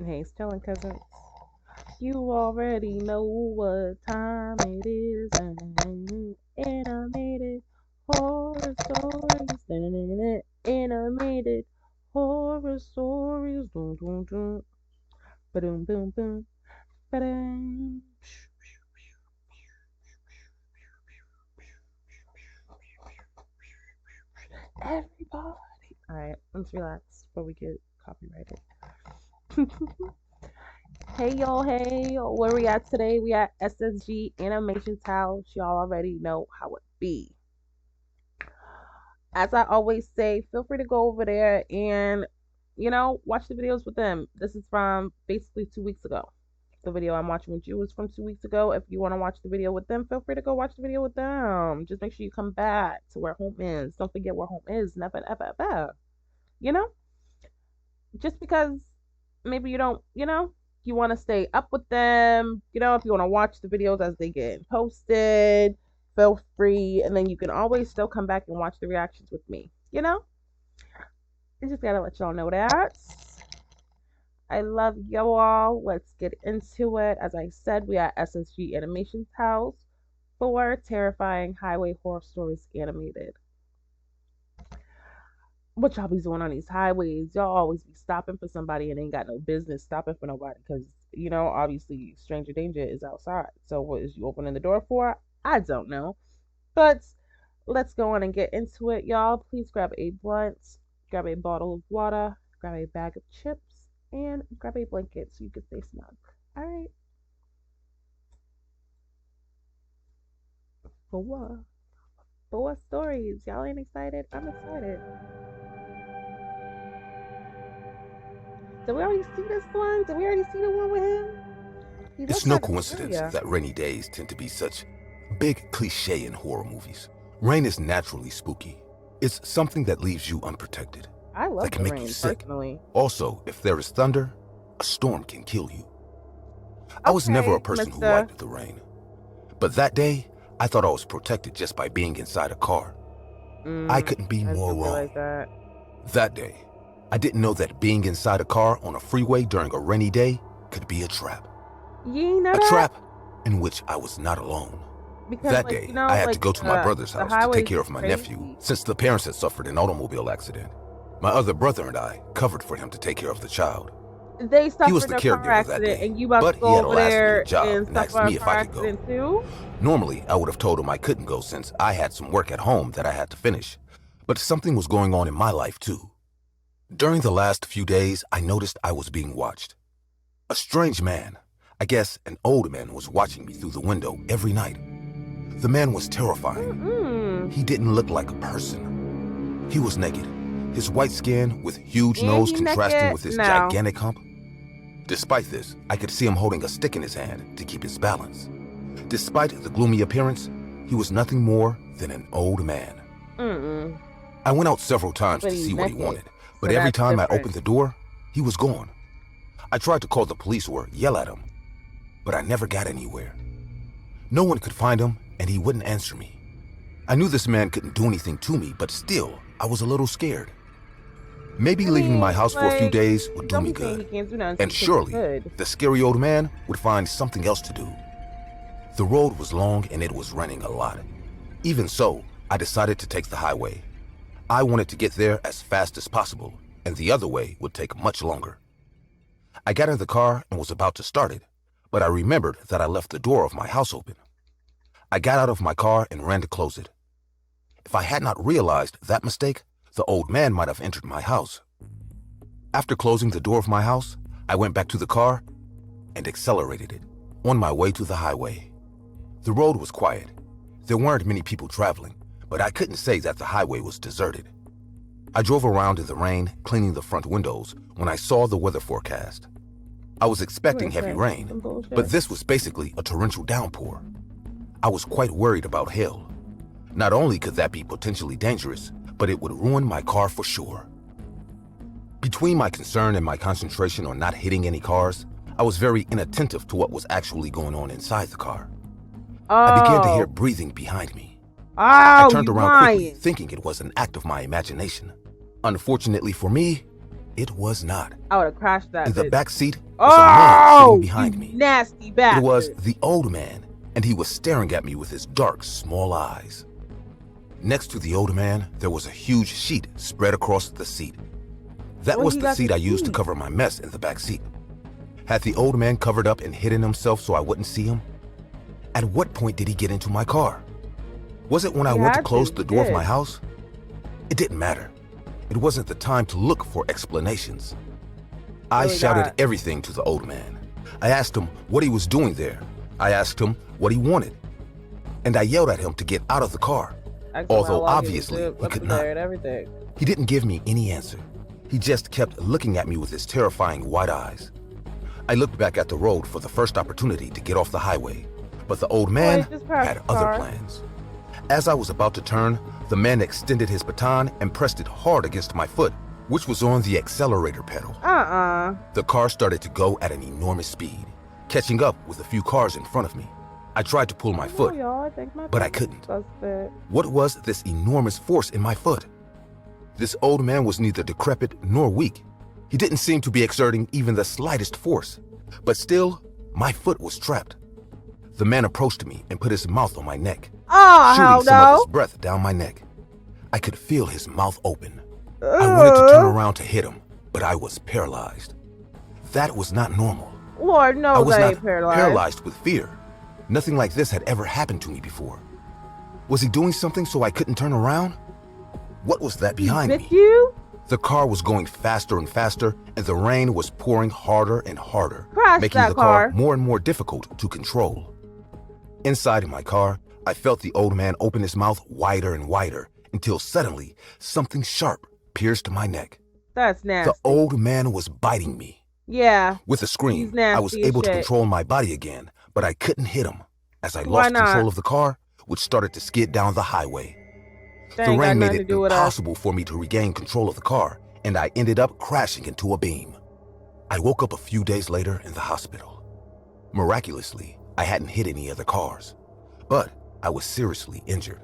Hey, Stellan cousins. You already know what time it is. Animated horror stories. Animated horror stories. Dun, dun, dun. Ba-dum, boom, boom. Ba-dum. Everybody. All right, let's relax before we get copyrighted. Hey y'all, hey, where we at today? We at SSG Animations House. Y'all already know how it be. As I always say, feel free to go over there and, watch the videos with them. This is from basically 2 weeks ago. The video I'm watching with you is from 2 weeks ago. If you want to watch the video with them, feel free to go watch the video with them. Just make sure you come back to where home is. Don't forget where home is. Never, ever, ever. You know? Just because maybe you don't, you want to stay up with them, if you want to watch the videos as they get posted, feel free. And then you can always still come back and watch the reactions with me, I just gotta let y'all know that. I love y'all. Let's get into it. As I said, we are SSG Animations House for Terrifying Highway Horror Stories Animated. What y'all be doing on these highways? Y'all always be stopping for somebody and ain't got no business stopping for nobody because, obviously stranger danger is outside. So what is you opening the door for? I don't know. But let's go on and get into it, y'all. Please grab a blunt, grab a bottle of water, grab a bag of chips, and grab a blanket so you can stay snug. All right. Four stories. Y'all ain't excited? I'm excited. Did we already see this one? Did we already see the one with him? He It's looks no kind of coincidence familiar. that rainy days tend to be such a big cliche in horror movies. Rain is naturally spooky. It's something that leaves you unprotected, I that love can the make you rain sick. personally. Also, if there is thunder, a storm can kill you. I was never a Okay, person who Mister. liked the rain. But that day, I thought I was protected just by being inside a car. I couldn't be I more do feel wrong. like that. That day, I didn't know that being inside a car on a freeway during a rainy day could be a trap. You know A that? trap in which I was not alone. Because That like day, I had to go to my brother's the house to take highways care is of my nephew, crazy. since the parents had suffered an automobile accident. My other brother and I covered for him to take care of the child. They He was suffered the a car caregiver that accident, day, and you about to but he go had a over last-minute there job and and suffer asked a me if car I could go. accident too? Normally, I would have told him I couldn't go since I had some work at home that I had to finish, but something was going on in my life too. During the last few days, I noticed I was being watched. A strange man, I guess an old man, was watching me through the window every night. The man was terrifying. He didn't look like a person. He was naked, his white skin with huge And nose he contrasting naked? with his No. gigantic hump. Despite this, I could see him holding a stick in his hand to keep his balance. Despite the gloomy appearance, he was nothing more than an old man. I went out several times But to he's see what he naked, wanted, but so every that's time I different. opened the door, he was gone. I tried to call the police or yell at him, but I never got anywhere. No one could find him, and he wouldn't answer me. I knew this man couldn't do anything to me, but still, I was a little scared. Maybe I leaving my mean, house for a few like, days would do don't me be saying he good. can't do nothing to And you because he surely, could. the scary old man would find something else to do. The road was long and it was raining a lot. Even so, I decided to take the highway. I wanted to get there as fast as possible, and the other way would take much longer. I got in the car and was about to start it, but I remembered that I left the door of my house open. I got out of my car and ran to close it. If I had not realized that mistake, the old man might have entered my house. After closing the door of my house, I went back to the car and accelerated it on my way to the highway. The road was quiet. There weren't many people traveling, but I couldn't say that the highway was deserted. I drove around in the rain, cleaning the front windows, when I saw the weather forecast. I was expecting heavy rain, but this was basically a torrential downpour. I was quite worried about hail. Not only could that be potentially dangerous, but it would ruin my car for sure. Between my concern and my concentration on not hitting any cars, I was very inattentive to what was actually going on inside the car. I began to hear breathing behind me. I turned You around quickly, lying. thinking it was an act of my imagination. Unfortunately for me, it was not. I would have crashed that. In the bitch. back seat was a man sitting Oh, behind you me. nasty bastard. It was the old man, and he was staring at me with his dark, small eyes. Next to the old man, there was a huge sheet spread across the seat. That Well, was he the got seat the I used to sheet. cover my mess in the back seat. Had the old man covered up and hidden himself so I wouldn't see him? At what point did he get into my car? Was it when I He went to had close to, the he door of did. my house? It didn't matter. It wasn't the time to look for explanations. I Really shouted not. everything to the old man. I asked him what he was doing there. I asked him what he wanted. And I yelled at him to get out of the car. Asked him how Although long he was obviously there, he up could in not. there and everything. He didn't give me any answer. He just kept looking at me with his terrifying white eyes. I looked back at the road for the first opportunity to get off the highway, but the old man just parked had the other car. plans. As I was about to turn, the man extended his baton and pressed it hard against my foot, which was on the accelerator pedal. The car started to go at an enormous speed, catching up with a few cars in front of me. I tried to pull my foot, but I couldn't. What was this enormous force in my foot? This old man was neither decrepit nor weak. He didn't seem to be exerting even the slightest force, but still, my foot was trapped. The man approached me and put his mouth on my neck, shooting some of his breath down my neck. I could feel his mouth open. I wanted to turn around to hit him, but I was paralyzed. That was not normal. Lord I knows was I not ain't paralyzed. paralyzed with fear. Nothing like this had ever happened to me before. Was he doing something so I couldn't turn around? What was that behind Bit me? you? The car was going faster and faster, and the rain was pouring harder and harder, Crash making that the car car. more and more difficult to control. Inside my car, I felt the old man open his mouth wider and wider until suddenly something sharp pierced my neck. That's nasty. The old man was biting me. Yeah. With a scream, He's nasty I was as able to shit. control my body again, but I couldn't hit him as I Why lost not? control of the car, which started to skid down the highway. That The ain't got rain made nothing it to do with us. impossible for me to regain control of the car, and I ended up crashing into a beam. I woke up a few days later in the hospital. Miraculously, I hadn't hit any other cars, but I was seriously injured.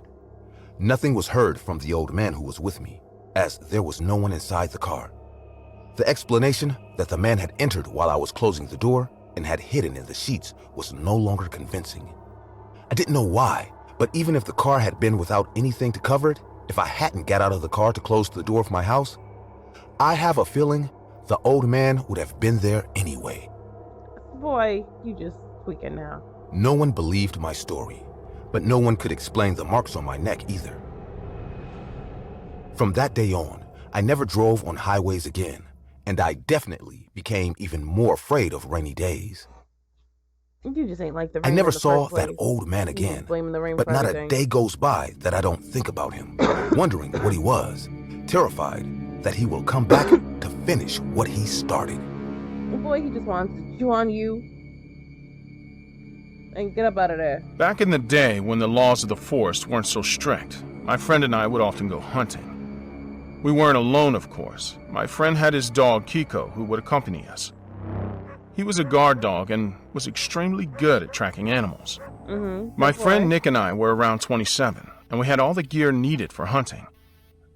Nothing was heard from the old man who was with me, as there was no one inside the car. The explanation that the man had entered while I was closing the door and had hidden in the sheets was no longer convincing. I didn't know why, but even if the car had been without anything to cover it, if I hadn't got out of the car to close the door of my house, I have a feeling the old man would have been there anyway. Boy, you just tweaking now. No one believed my story, but no one could explain the marks on my neck either. From that day on, I never drove on highways again, and I definitely became even more afraid of rainy days. You just ain't like the I rain never in the saw first that place. old man You again, just blaming the rain but for not everything. a day goes by that I don't think about him, wondering what he was, terrified that he will come back to finish what he started. Boy, he just wants to chew on you and get up out of there. Back in the day when the laws of the forest weren't so strict, my friend and I would often go hunting. We weren't alone, of course. My friend had his dog Kiko, who would accompany us. He was a guard dog and was extremely good at tracking animals. My friend Nick and I were around 27, and we had all the gear needed for hunting.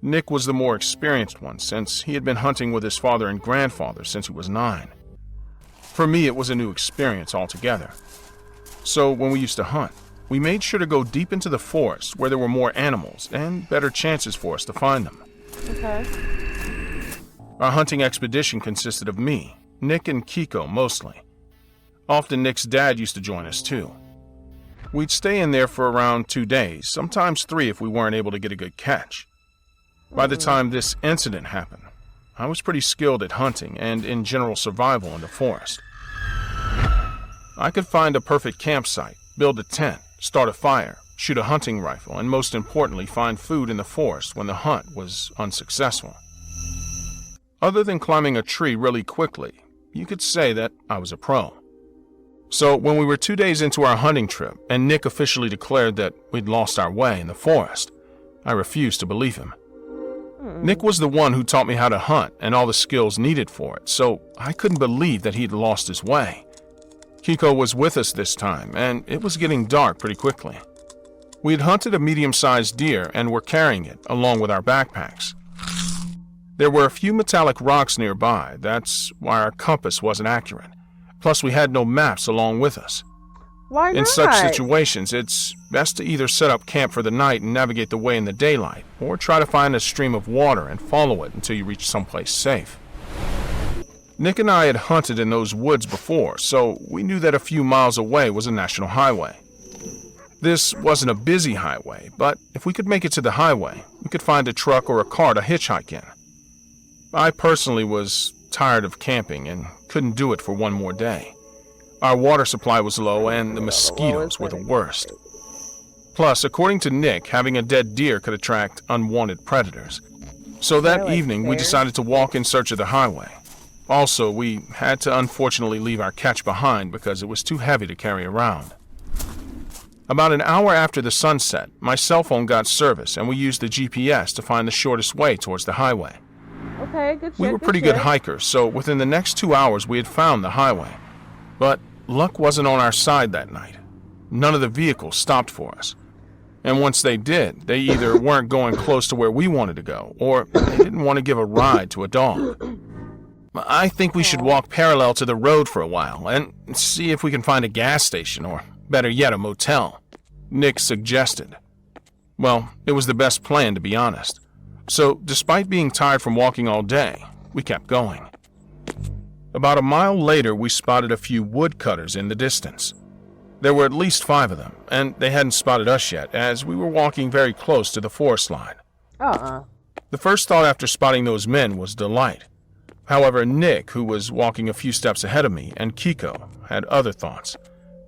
Nick was the more experienced one, since he had been hunting with his father and grandfather since he was 9. For me, it was a new experience altogether. So when we used to hunt, we made sure to go deep into the forest where there were more animals and better chances for us to find them. Okay. Our hunting expedition consisted of me, Nick, and Kiko mostly. Often Nick's dad used to join us too. We'd stay in there for around 2 days, sometimes 3 if we weren't able to get a good catch. By the time this incident happened, I was pretty skilled at hunting and in general survival in the forest. I could find a perfect campsite, build a tent, start a fire, shoot a hunting rifle, and most importantly, find food in the forest when the hunt was unsuccessful. Other than climbing a tree really quickly, you could say that I was a pro. So when we were 2 days into our hunting trip and Nick officially declared that we'd lost our way in the forest, I refused to believe him. Nick was the one who taught me how to hunt and all the skills needed for it, so I couldn't believe that he'd lost his way. Kiko was with us this time, and it was getting dark pretty quickly. We had hunted a medium-sized deer and were carrying it along with our backpacks. There were a few metallic rocks nearby. That's why our compass wasn't accurate. Plus, we had no maps along with us. Why not? In such situations, it's best to either set up camp for the night and navigate the way in the daylight, or try to find a stream of water and follow it until you reach someplace safe. Nick and I had hunted in those woods before, so we knew that a few miles away was a national highway. This wasn't a busy highway, but if we could make it to the highway, we could find a truck or a car to hitchhike in. I personally was tired of camping and couldn't do it for one more day. Our water supply was low and the mosquitoes were the worst. Plus, according to Nick, having a dead deer could attract unwanted predators. So that evening, we decided to walk in search of the highway. Also, we had to unfortunately leave our catch behind because it was too heavy to carry around. About an hour after the sunset, my cell phone got service and we used the GPS to find the shortest way towards the highway. Okay, good shit. We were pretty good hikers, so within the next 2 hours we had found the highway. But luck wasn't on our side that night. None of the vehicles stopped for us. And once they did, they either weren't going close to where we wanted to go, or they didn't want to give a ride to a dog. I think we should walk parallel to the road for a while and see if we can find a gas station, or better yet, a motel, Nick suggested. Well, it was the best plan, to be honest. So, despite being tired from walking all day, we kept going. About a mile later, we spotted a few woodcutters in the distance. There were at least 5 of them, and they hadn't spotted us yet, as we were walking very close to the forest line. The first thought after spotting those men was delight. However, Nick, who was walking a few steps ahead of me, and Kiko had other thoughts,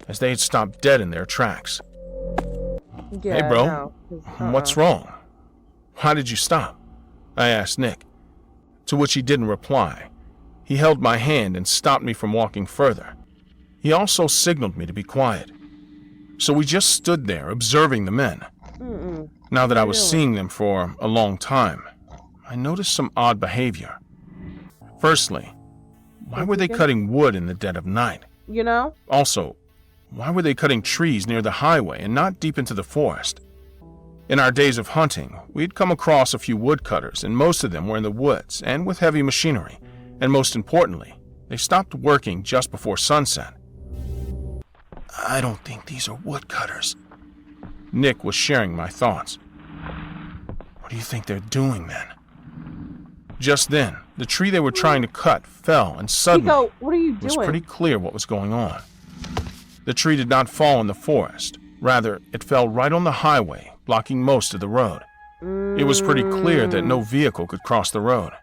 as they had stopped dead in their tracks. Hey, bro, what's wrong? Why did you stop? I asked Nick, to which he didn't reply. He held my hand and stopped me from walking further. He also signaled me to be quiet. So we just stood there, observing the men. Now that I was seeing them for a long time, I noticed some odd behavior. Firstly, why were they cutting wood in the dead of night? You know? Also, why were they cutting trees near the highway and not deep into the forest? In our days of hunting, we'd come across a few woodcutters, and most of them were in the woods and with heavy machinery. And most importantly, they stopped working just before sunset. I don't think these are woodcutters. Nick was sharing my thoughts. What do you think they're doing then? Just then, the tree they were trying to cut fell, and suddenly, Kiko, what are you doing? It was pretty clear what was going on. The tree did not fall in the forest. Rather, it fell right on the highway, blocking most of the road. It was pretty clear that no vehicle could cross the road.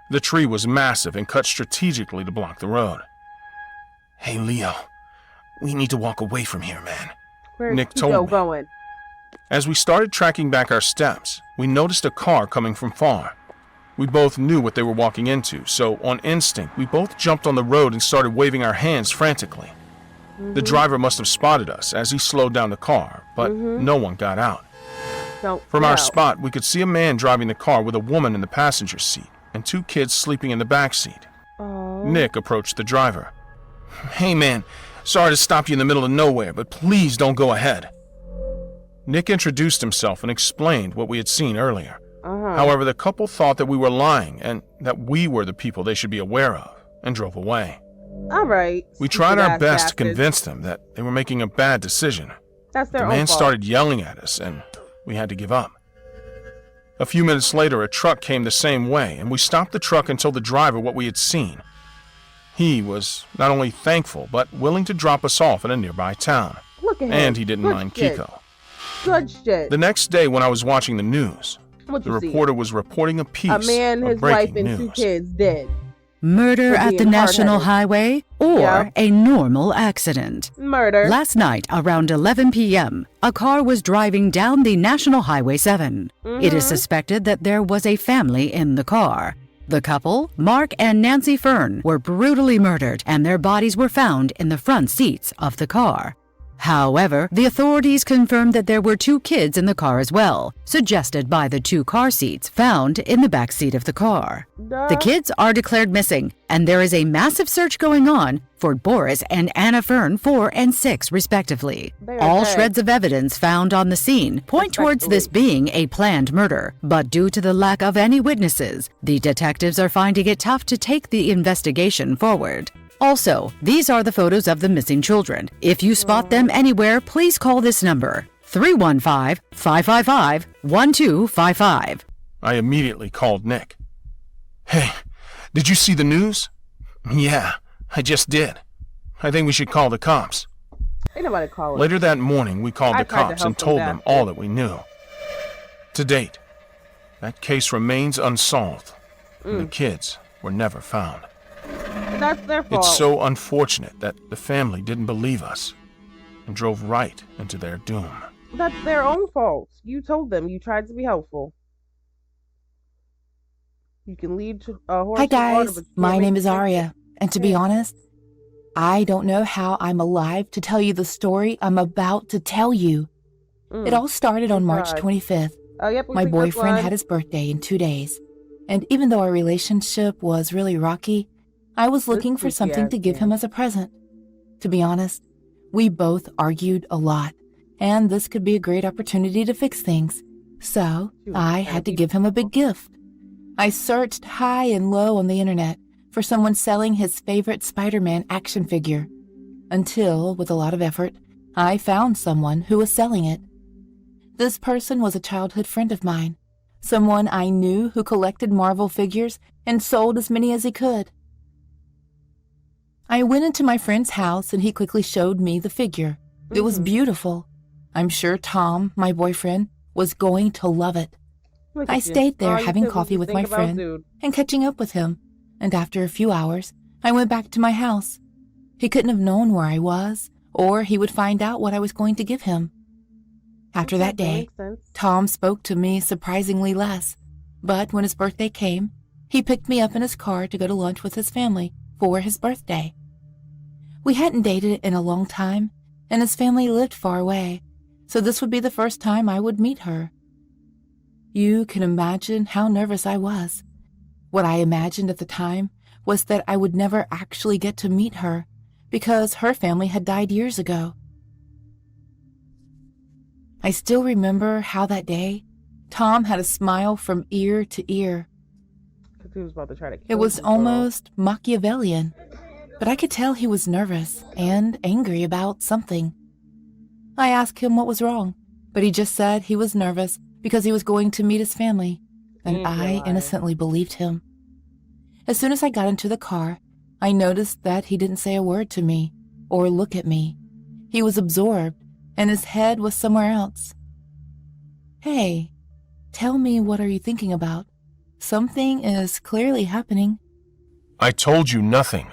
The tree was massive and cut strategically to block the road. Hey, Leo, we need to walk away from here, man. Where's Nick Kiko told me. going? As we started tracking back our steps, we noticed a car coming from far. We both knew what they were walking into, so on instinct, we both jumped on the road and started waving our hands frantically. The driver must have spotted us as he slowed down the car, but no one got out. From our spot, we could see a man driving the car with a woman in the passenger seat and 2 kids sleeping in the back seat. Nick approached the driver. Hey man, sorry to stop you in the middle of nowhere, but please don't go ahead. Nick introduced himself and explained what we had seen earlier. However, the couple thought that we were lying and that we were the people they should be aware of, and drove away. All right. We tried our best to convince them that they were making a bad decision. That's their The own man fault. started yelling at us, and we had to give up. A few minutes later, a truck came the same way, and we stopped the truck and told the driver what we had seen. He was not only thankful, but willing to drop us off at a nearby town. Look at him. And he didn't Good mind shit. Kiko. Good shit. The next day, when I was watching the news, What the you see? reporter was reporting a piece A man, of his wife, breaking and 2 news. kids dead. Murder For at the being National hard-headed. Highway or Yeah. a normal accident. Murder. Last night, around 11 p.m., a car was driving down the National Highway 7. It is suspected that there was a family in the car. The couple, Mark and Nancy Fern, were brutally murdered and their bodies were found in the front seats of the car. However, the authorities confirmed that there were 2 kids in the car as well, suggested by the 2 car seats found in the back seat of the car. Duh. The kids are declared missing, and there is a massive search going on for Boris and Anna Fern 4 and 6, respectively. They are All dead. shreds of evidence found on the scene point towards this being a planned murder, but due to the lack of any witnesses, the detectives are finding it tough to take the investigation forward. Also, these are the photos of the missing children. If you spot them anywhere, please call this number, 315-555-1255. I immediately called Nick. Hey, did you see the news? Yeah, I just did. I think we should call the cops. Ain't nobody calling. Later that morning, we called I the tried to cops help and told them them bastard. all that we knew. To date, that case remains unsolved, and the kids were never found. That's their fault. It's so unfortunate that the family didn't believe us and drove right into their doom. That's their own fault. You told them. You tried to be helpful. You can lead a horse Hi to water, guys, but you my can't name make is it drink. Aria, and to be honest, I don't know how I'm alive to tell you the story I'm about to tell you. It all started on March Surprise. 25th. Oh, yep, we My think that's boyfriend one. had his birthday in 2 days, and even though our relationship was really rocky, I was looking for freaky something ass to give man. him as a present. To be honest, we both argued a lot, and this could be a great opportunity to fix things. So, Shoot, I had to give him a big gift. I searched high and low on the internet for someone selling his favorite Spider-Man action figure, until, with a lot of effort, I found someone who was selling it. This person was a childhood friend of mine, someone I knew who collected Marvel figures and sold as many as he could. I went into my friend's house and he quickly showed me the figure. It was beautiful. I'm sure Tom, my boyfriend, was going to love it. Look I at you. stayed there All you having did was coffee with think my about friend dude. and catching up with him, and after a few hours, I went back to my house. He couldn't have known where I was, or he would find out what I was going to give him. After that day, Makes sense. Tom spoke to me surprisingly less, but when his birthday came, he picked me up in his car to go to lunch with his family for his birthday. We hadn't dated in a long time, and his family lived far away, so this would be the first time I would meet her. You can imagine how nervous I was. What I imagined at the time was that I would never actually get to meet her because her family had died years ago. I still remember how that day, Tom had a smile from ear to ear. 'Cause he was about to try to kill It was some girl. almost Machiavellian, but I could tell he was nervous and angry about something. I asked him what was wrong, but he just said he was nervous because he was going to meet his family, and Ain't I lying. innocently believed him. As soon as I got into the car, I noticed that he didn't say a word to me or look at me. He was absorbed, and his head was somewhere else. Hey, tell me, what are you thinking about? Something is clearly happening. I told you nothing.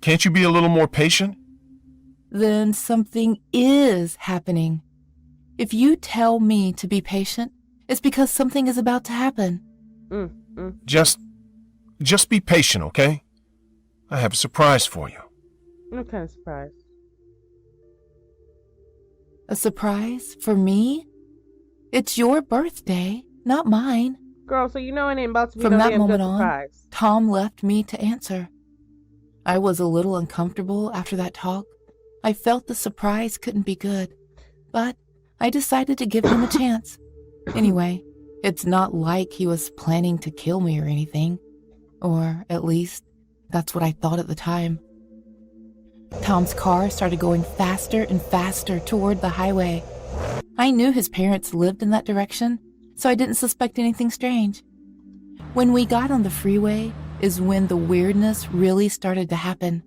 Can't you be a little more patient? Then something is happening. If you tell me to be patient, it's because something is about to happen. Just be patient, okay? I have a surprise for you. I'm kind of surprised. A surprise for me? It's your birthday, not mine. Girl, so you know it ain't about to be From no that damn moment good on, surprise. Tom left me to answer. I was a little uncomfortable after that talk. I felt the surprise couldn't be good, but I decided to give him a chance. Anyway, it's not like he was planning to kill me or anything. Or at least, that's what I thought at the time. Tom's car started going faster and faster toward the highway. I knew his parents lived in that direction, so I didn't suspect anything strange. When we got on the freeway is when the weirdness really started to happen.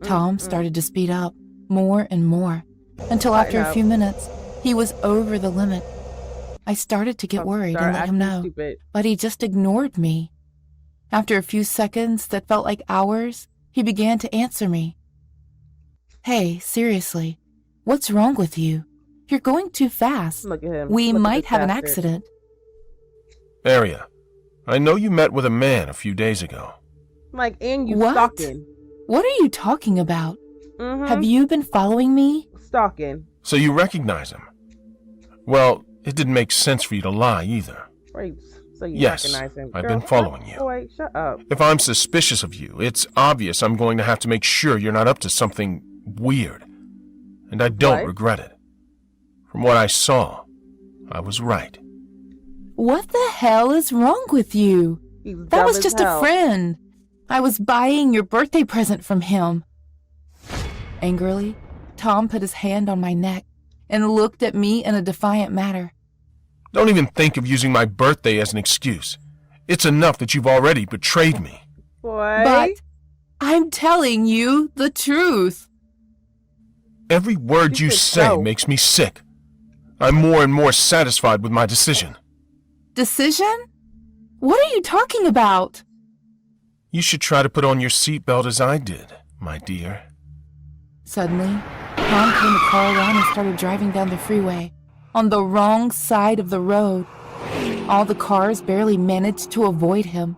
Tom started to speed up more and more, until after a few minutes, he was over the limit. I started to get worried and let him know, Stupid. but he just ignored me. After a few seconds that felt like hours, he began to answer me. Hey, seriously, what's wrong with you? You're going too fast. Look at him. We Look at might this have an bastard. accident. Aria, I know you met with a man a few days ago. Like, and you What? stalking. What are you talking about? Mm-hmm. Have you been following me? stalking. So you recognize him? Well, it didn't make sense for you to lie either. Right. So you Yes, recognize him. I've Girl, been following you. Boy, shut up. If I'm suspicious of you, it's obvious I'm going to have to make sure you're not up to something weird. And I don't What? regret it. From what I saw, I was right. What the hell is wrong with you? He's That dumb was as just hell. a friend. I was buying your birthday present from him. Angrily, Tom put his hand on my neck and looked at me in a defiant manner. Don't even think of using my birthday as an excuse. It's enough that you've already betrayed me. Boy. But I'm telling you the truth. Every word You you should say go. makes me sick. I'm more and more satisfied with my decision. Decision? What are you talking about? You should try to put on your seatbelt as I did, my dear. Suddenly, Tom turned the car around and started driving down the freeway, on the wrong side of the road. All the cars barely managed to avoid him.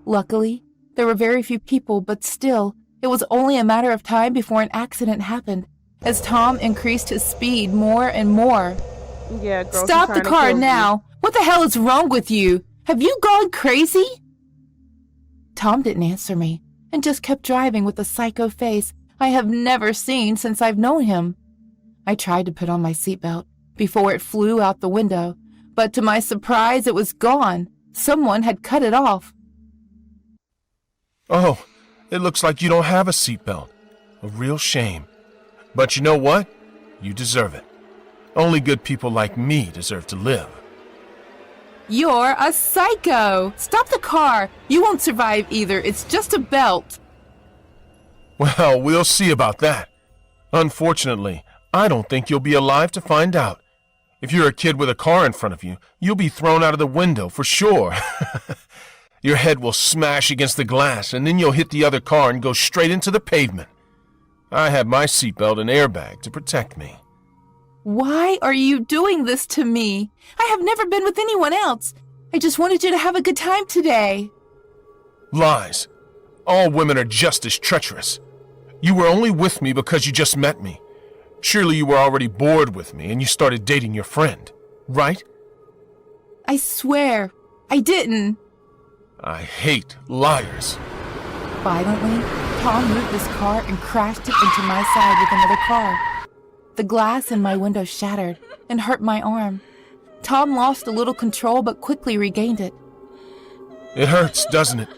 Luckily, there were very few people, but still, it was only a matter of time before an accident happened, as Tom increased his speed more and more. Yeah, girl, she's Stop the trying to car kill you. now! What the hell is wrong with you? Have you gone crazy? Tom didn't answer me, and just kept driving with a psycho face I have never seen since I've known him. I tried to put on my seatbelt before it flew out the window, but to my surprise it was gone. Someone had cut it off. Oh, it looks like you don't have a seatbelt. A real shame. But you know what? You deserve it. Only good people like me deserve to live. You're a psycho! Stop the car! You won't survive either. It's just a belt. Well, we'll see about that. Unfortunately, I don't think you'll be alive to find out. If you're a kid with a car in front of you, you'll be thrown out of the window for sure. Your head will smash against the glass, and then you'll hit the other car and go straight into the pavement. I have my seatbelt and airbag to protect me. Why are you doing this to me? I have never been with anyone else. I just wanted you to have a good time today. Lies. All women are just as treacherous. You were only with me because you just met me. Surely you were already bored with me and you started dating your friend, right? I swear, I didn't. I hate liars. Violently, Tom moved his car and crashed it into my side with another car. The glass in my window shattered and hurt my arm. Tom lost a little control but quickly regained it. It hurts, doesn't it?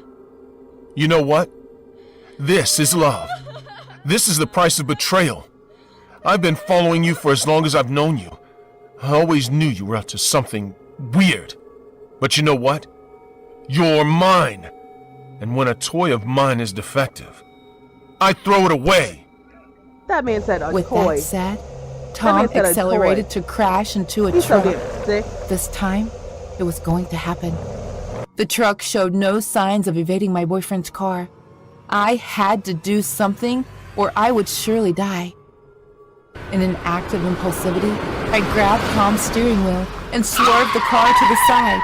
You know what? This is love. This is the price of betrayal. I've been following you for as long as I've known you. I always knew you were up to something weird. But you know what? You're mine. And when a toy of mine is defective, I throw it away. That man said a With toy. that said, Tom said a accelerated toy. to crash into a He's so truck. damn sick. This time, it was going to happen. The truck showed no signs of evading my boyfriend's car. I had to do something, or I would surely die. In an act of impulsivity, I grabbed Tom's steering wheel and swerved the car to the side.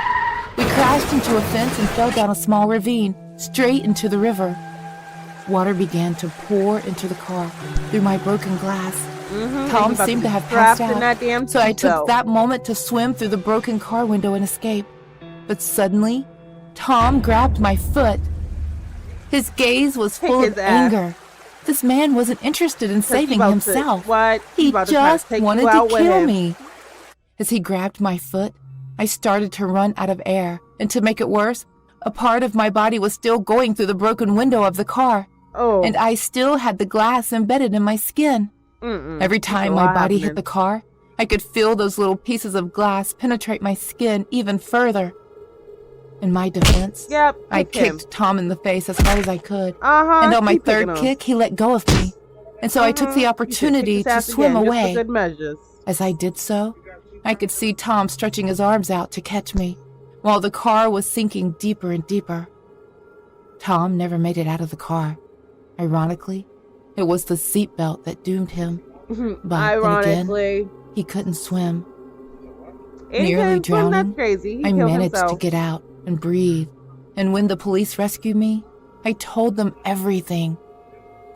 We crashed into a fence and fell down a small ravine, straight into the river. Water began to pour into the car through my broken glass. Tom He's about seemed to be have trapped passed in that damn out, so I took seatbelt. that moment to swim through the broken car window and escape. But suddenly, Tom grabbed my foot. His gaze was Kick full his of ass. anger. This man wasn't interested in saving about to- himself. what? He's He about to try to just take you wanted to out with kill him. me. As he grabbed my foot, I started to run out of air, and to make it worse, a part of my body was still going through the broken window of the car, Oh. and I still had the glass embedded in my skin. Every time my body hit the car, I could feel those little pieces of glass penetrate my skin even further. In my defense, Yep. I kick him. kicked Tom in the face as hard as I could. Uh-huh. And on my keep kicking third him. kick, he let go of me. And so I took the You should kick opportunity his to ass swim again, just away. for good measures. As I did so, I could see Tom stretching his arms out to catch me, while the car was sinking deeper and deeper. Tom never made it out of the car. Ironically, it was the seatbelt that doomed him. But then again, Ironically. he couldn't swim. And he Nearly couldn't swim, drowning, that's crazy. He I killed managed to himself. get out and breathe. And when the police rescued me, I told them everything.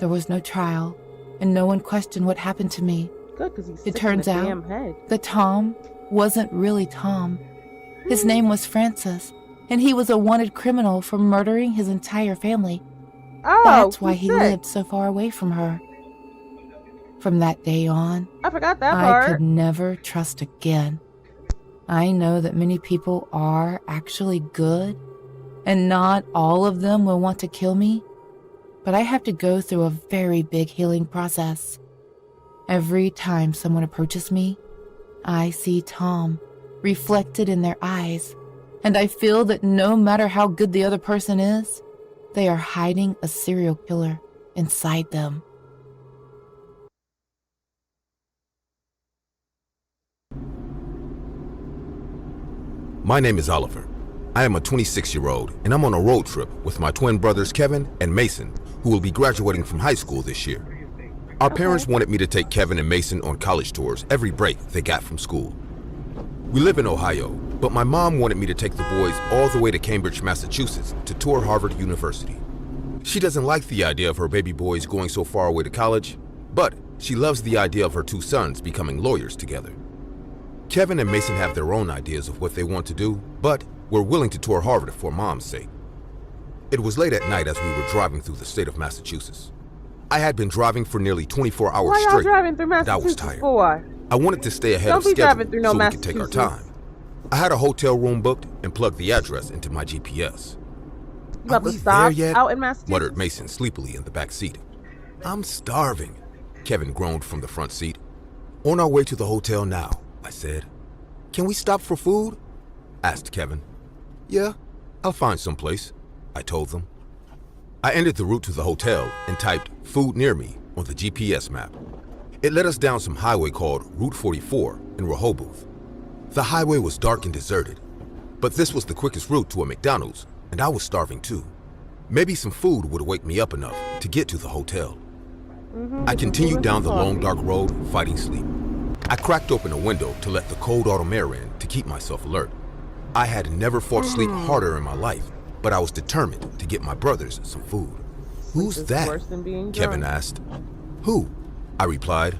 There was no trial, and no one questioned what happened to me. Good, because he's It sick in turns the out damn head. that Tom wasn't really Tom. His name was Francis, and he was a wanted criminal for murdering his entire family. Oh, That's why he's he sick. lived so far away from her. From that day on, I forgot that I part. could never trust again. I know that many people are actually good, and not all of them will want to kill me, but I have to go through a very big healing process. Every time someone approaches me, I see Tom reflected in their eyes, and I feel that no matter how good the other person is, they are hiding a serial killer inside them. My name is Oliver. I am a 26-year-old, and I'm on a road trip with my twin brothers Kevin and Mason, who will be graduating from high school this year. Our parents wanted me to take Kevin and Mason on college tours every break they got from school. We live in Ohio, but my mom wanted me to take the boys all the way to Cambridge, Massachusetts to tour Harvard University. She doesn't like the idea of her baby boys going so far away to college, but she loves the idea of her two sons becoming lawyers together. Kevin and Mason have their own ideas of what they want to do, but we're willing to tour Harvard for Mom's sake. It was late at night as we were driving through the state of Massachusetts. I had been driving for nearly 24 hours Why y'all straight, driving through and I was Massachusetts tired. for? I wanted to stay ahead Don't of be schedule driving through no so we could take our Massachusetts. time. I had a hotel room booked and plugged the address into my GPS. You about Are to we stop there yet? out in Massachusetts? Muttered Mason sleepily in the back seat. I'm starving, Kevin groaned from the front seat. On our way to the hotel now, I said. Can we stop for food? Asked Kevin. Yeah, I'll find someplace, I told them. I entered the route to the hotel and typed food near me on the GPS map. It led us down some highway called Route 44 in Rehoboth. The highway was dark and deserted, but this was the quickest route to a McDonald's, and I was starving too. Maybe some food would wake me up enough to get to the hotel. I continued down the long dark road, fighting sleep. I cracked open a window to let the cold autumn air in to keep myself alert. I had never fought sleep harder in my life, but I was determined to get my brothers some food. Who's is that? worse than being Kevin drunk. asked. Who? I replied.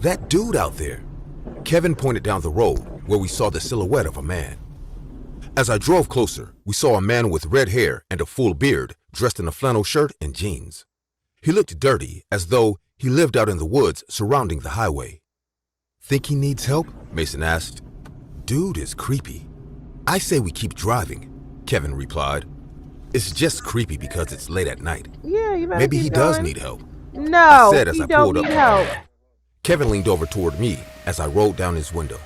That dude out there. Kevin pointed down the road where we saw the silhouette of a man. As I drove closer, we saw a man with red hair and a full beard dressed in a flannel shirt and jeans. He looked dirty, as though he lived out in the woods surrounding the highway. Think he needs help? Mason asked. Dude is creepy. I say we keep driving, Kevin replied. It's just creepy because it's late at night. Yeah, you better Maybe keep he does going. need help. No, I said as he I don't pulled need up. help. Kevin leaned over toward me as I rolled down his window.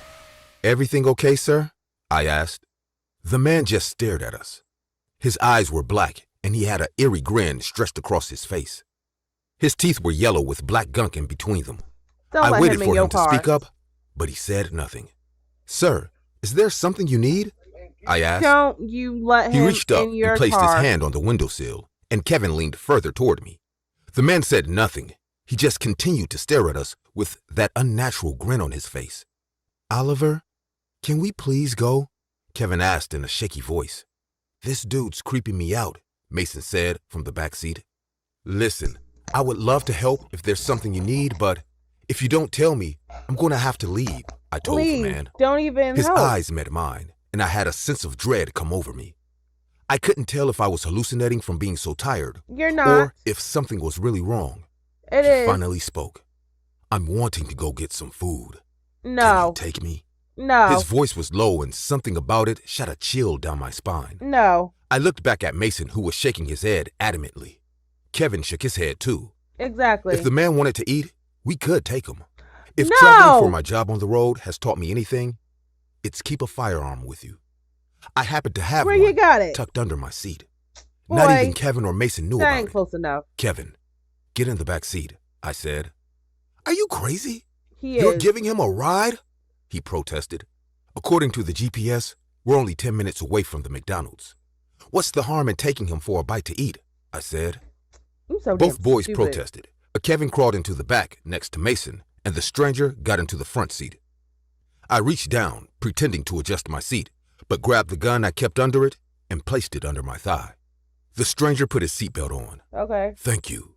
Everything okay, sir? I asked. The man just stared at us. His eyes were black, and he had an eerie grin stretched across his face. His teeth were yellow with black gunk in between them. Don't I let waited him in for your him to car. speak up, but he said nothing. Sir, is there something you need? I asked. Don't you let He him reached up in your and placed car. his hand on the windowsill, and Kevin leaned further toward me. The man said nothing. He just continued to stare at us with that unnatural grin on his face. Oliver, can we please go? Kevin asked in a shaky voice. This dude's creeping me out, Mason said from the back seat. Listen, I would love to help if there's something you need, but if you don't tell me, I'm going to have to leave, I told Please, the man. don't even His help. eyes met mine, and I had a sense of dread come over me. I couldn't tell if I was hallucinating from being so tired, You're not. or if something was really wrong. It He is. finally spoke. I'm wanting to go get some food. Can No. you take me? No. His voice was low, and something about it shot a chill down my spine. No. I looked back at Mason, who was shaking his head adamantly. Kevin shook his head too. Exactly. If the man wanted to eat, we could take him. If No! traveling for my job on the road has taught me anything, it's keep a firearm with you. I happened to have Where one you got it? tucked under my seat. Boy, Not even Kevin or Mason knew that about ain't it. close enough. Kevin, get in the back seat, I said. Are you crazy? He You're is. giving him a ride? He protested. According to the GPS, we're only 10 minutes away from the McDonald's. What's the harm in taking him for a bite to eat? I said. You so Both damn boys stupid. protested. Kevin crawled into the back next to Mason, and the stranger got into the front seat. I reached down, pretending to adjust my seat, but grabbed the gun I kept under it and placed it under my thigh. The stranger put his seatbelt on. Okay. Thank you,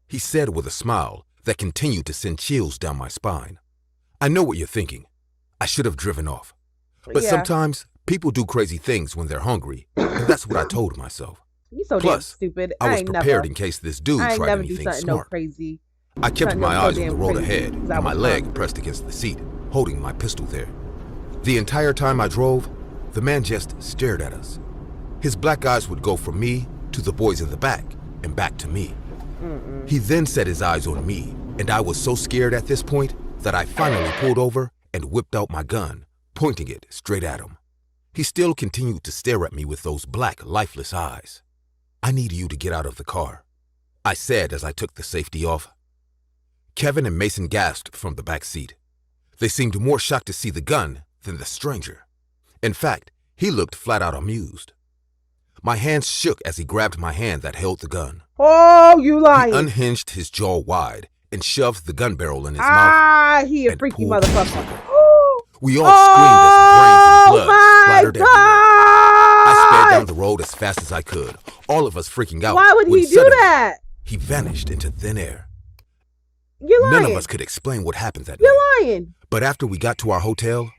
he said with a smile that continued to send chills down my spine. I know what you're thinking. I should have driven off. But Yeah. sometimes people do crazy things when they're hungry, and that's what I told myself. You so damn Plus, stupid. I was ain't prepared never. in case this dude I ain't tried never do anything something no smart. crazy. I kept Something my so eyes on damn the road crazy, ahead 'cause I and my was leg hungry. pressed against the seat, holding my pistol there. The entire time I drove, the man just stared at us. His black eyes would go from me to the boys in the back and back to me. He then set his eyes on me, and I was so scared at this point that I finally pulled over and whipped out my gun, pointing it straight at him. He still continued to stare at me with those black, lifeless eyes. I need you to get out of the car, I said as I took the safety off. Kevin and Mason gasped from the back seat. They seemed more shocked to see the gun than the stranger. In fact, he looked flat out amused. My hands shook as he grabbed my hand that held the gun. Oh, you He lying. unhinged his jaw wide and shoved the gun barrel in his mouth. Ah, he a and freaky pulled the motherfucker. trigger. We all screamed as brains and blood splattered everywhere. I sped down the road as fast as I could, all of us freaking out. Why would when he do suddenly, that? He vanished into thin air. You're lying. None of us could explain what happened that You're night. lying. But after we got to our hotel,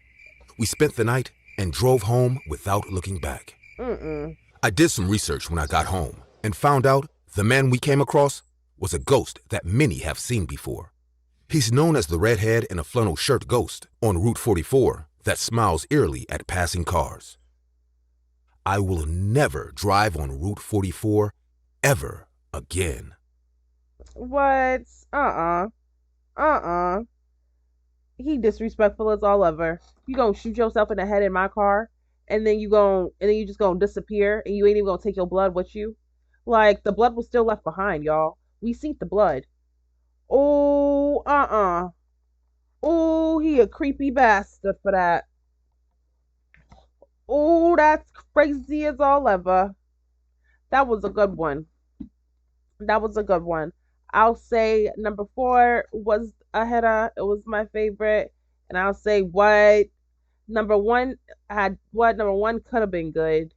we spent the night and drove home without looking back. I did some research when I got home and found out the man we came across was a ghost that many have seen before. He's known as the redhead in a flannel shirt ghost on Route 44 that smiles eerily at passing cars. I will never drive on Route 44 ever again. What? He disrespectful as all ever. You gonna shoot yourself in the head in my car, and then you just gonna disappear, and you ain't even gonna take your blood with you. Like the blood was still left behind, y'all. We seen the blood. Oh, Oh, he a creepy bastard for that. Oh, that's crazy as all ever. That was a good one. That was a good one. I'll say number 4 was a header. It was my favorite. And I'll say what number 1 number 1 could have been good.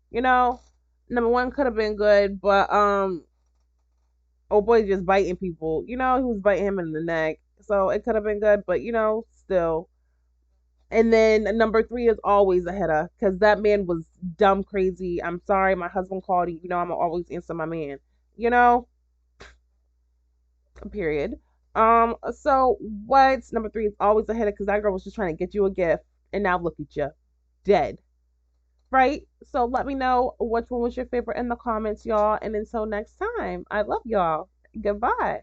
You know, number 1 could have been good, but oh boy just biting people. You know, he was biting him in the neck. So it could have been good, but still. And then number 3 is always a header because that man was dumb crazy. I'm sorry, my husband called you. I'm gonna always answer my man. Period. So what's number 3 is always a header because that girl was just trying to get you a gift, and now look at you, dead. Right? So let me know which one was your favorite in the comments, y'all. And until next time, I love y'all. Goodbye.